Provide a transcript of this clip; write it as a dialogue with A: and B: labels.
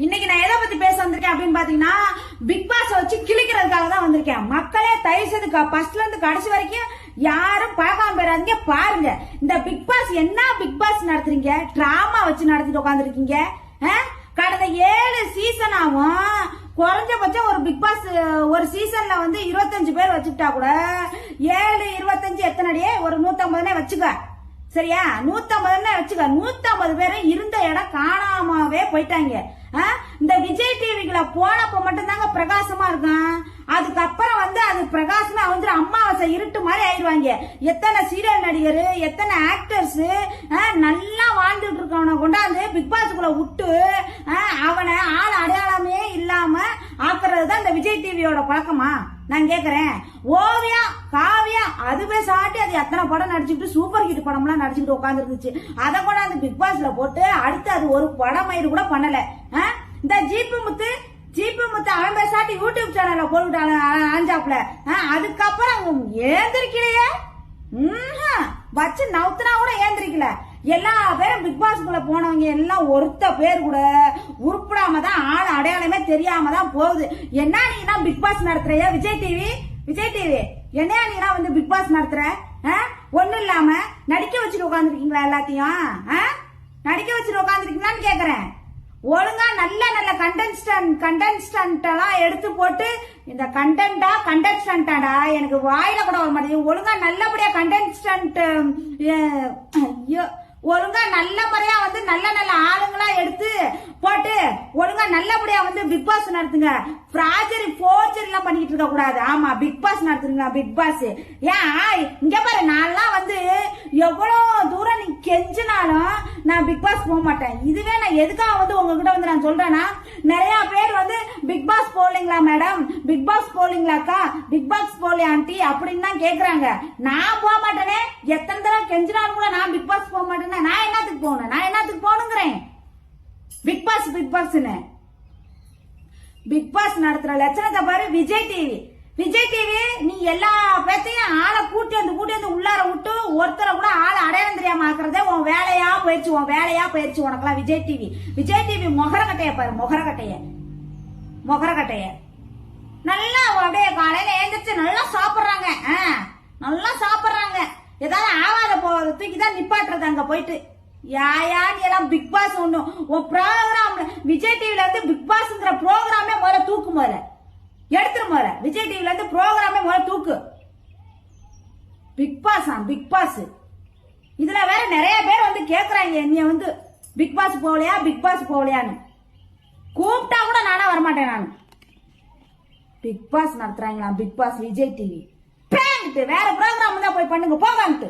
A: இன்னைக்கு நான் எதை பத்தி பேச வந்திருக்கேன் அப்படின்னு பாத்தீங்கன்னா பிக் பாஸ் வச்சு கிழிக்கிறதுக்காக தான் வந்திருக்கேன். மக்களே தயவு செய்து ஃபர்ஸ்ட்ல இருந்து கடைசி வரைக்கும் யாரும் பார்க்காம போயிடாதீங்க, பாருங்க. இந்த பிக் பாஸ் என்ன பிக் பாஸ் நடத்துறீங்க? டிராமா வச்சு நடத்திட்டு உட்காந்துருக்கீங்க. கடந்த 7 சீசனாவும் குறைஞ்சபட்சம் ஒரு பிக் பாஸ் ஒரு சீசன்ல வந்து 25 பேர் வச்சுக்கிட்டா கூட 7 25 எத்தனடியே ஒரு 150 வச்சுக்க. சரியா? 150 வச்சுக்க. 150 பேரும் இருந்த இடம் காணாமவே போயிட்டாங்க. இந்த விஜய் டிவிக்குள்ள போனப்ப மட்டும் தாங்க பிரகாசமா இருக்கும். அதுக்கப்புறம் வந்து அது பிரகாசமா வந்து அம்மாவாசை இருட்டு மாதிரி ஆயிடுவாங்க. எத்தனை சீரியல் நடிகர், எத்தனை ஆக்டர்ஸ் நல்லா வாழ்ந்துட்டு இருக்கவனை கொண்டாந்து பிக் பாஸ்க்குள்ள விட்டு அவனை ஆள் அடையாளமே இல்லாம ஆக்குறது தான் இந்த விஜய் டிவியோட பழக்கமா? நான் கேக்குறேன். ஓவியா காவியா அதுவே சாட்டி அது எத்தனை படம் நடிச்சுக்கிட்டு சூப்பர் ஹிட் படம் எல்லாம் நடிச்சுக்கிட்டு உட்கார்ந்து இருந்துச்சு. அதை கூட அந்த பிக் பாஸ்ல போட்டு அடுத்து அது ஒரு படம் மயிறு கூட பண்ணல. இந்த ஜீப்பு முத்து அவன் பேசாட்டி யூடியூப் சேனல்ல போட்டுட்டாங்க அஞ்சாப்ல. அதுக்கப்புறம் ஏந்திரிக்கலையே, வச்சு நவுத்துனா கூட ஏந்திரிக்கல. எல்லா பேரும் பிக் பாஸ்க்குள்ள போனவங்க எல்லாம் ஒருத்த பேர் கூட உருப்படாம தான் ஆள் அடையாளமே தெரியாம தான் போகுது. என்ன நீனா பிக் பாஸ் நடத்துறியா? விஜய் டிவி என்னையா நீனா வந்து பிக் பாஸ் நடத்துற? ஒண்ணும் இல்லாம நடிக்க வச்சுட்டு உட்காந்துருக்கீங்களா? எல்லாத்தையும் நடிக்க வச்சுட்டு உட்காந்துருக்கீங்களான்னு கேக்குறேன். ஒழுங்கா நல்ல நல்ல கண்டென்ஸ்டன்ட் எல்லாம் எடுத்து போட்டு இந்த கண்டென்டாடா எனக்கு வாயில கூட வர மாட்டேங்குது. ஒழுங்கா நல்லபடியா கண்டென்ஸ்டன்ட் ஒழுங்கா நல்ல முறையா வந்து நல்ல நல்ல ஆளுங்களா எடுத்து போட்டு ஒழுங்கா நல்லபடியா வந்து பிக் பாஸ் நடத்துங்க. போர்ஜரி எல்லாம் பண்ணிட்டு இருக்க கூடாது. ஆமா, பிக் பாஸ் நடத்துங்க. பிக் பாஸ் ஏன் இங்க பாரு, நான்லாம் வந்து எவ்வளவு தூரம் நீ கெஞ்சினாலும் நான் பிக் பாஸ் போக மாட்டேன். இதுவே நான் எதுக்காக வந்து உங்ககிட்ட வந்து நான் சொல்றேன்னா, நிறைய பேர் வந்து பிக் பாஸ் போலீங்களா மேடம், பிக் பாஸ் போலீங்களாக்கா, பிக் பாஸ் போலி ஆண்டி அப்படின்னு தான் கேக்குறாங்க. நான் போக மாட்டேனே. எத்தனை தடவை கெஞ்சினாலும் கூட நான் பிக் பாஸ் போக மாட்டேன்னா நான் என்னத்துக்கு போகணும்? நான் என்னத்துக்கு போகணுங்கிறேன்? பிக் பாஸ்னு பிக் பாஸ் நடத்துற லட்சணத்தை பாரு. விஜய் டிவி நீ எல்லா பேத்தையும் ஆளை கூட்டி வந்து உள்ளார விட்டு ஒருத்தரை கூட ஆளை அடையாளம் தெரியாம ஆக்குறதே உன் வேலையா போயிடுச்சு உனக்கெல்லாம். விஜய் டிவி மொகரக்கட்டைய பாரு, மொகரக்கட்டைய நல்லா அப்படியே காலையில எழுந்திரிச்சு நல்லா சாப்பிடுறாங்க. ஏதாவது ஆவாத போறத தூக்கிதான் நிப்பாட்டுறது அங்க போயிட்டு. யாயா நீ எல்லாம் பிக் பாஸ் ஒண்ணும் உன் ப்ரோக்ராம் விஜய் டிவில இருந்து பிக் பாஸ்ங்கிற ப்ரோக்ராமே முதல்ல தூக்கு, முதல்ல எடுத்துரு. விஜய் டிவில இருந்து ப்ரோக்ராமே முதல்ல தூக்கு. பிக் பாஸ் இதுல வேற நிறைய பேர் வந்து கேக்குறாங்க, நீ வந்து பிக் பாஸ் போகலையான்னு. கூப்பிட்டா கூட நானா வரமாட்டேன். நான் பிக் பாஸ் நடத்துறாங்களா? பிக் பாஸ் விஜய் டிவி வேற ப்ரோக்ராம் தான் போய் பண்ணுங்க போகான்ட்டு.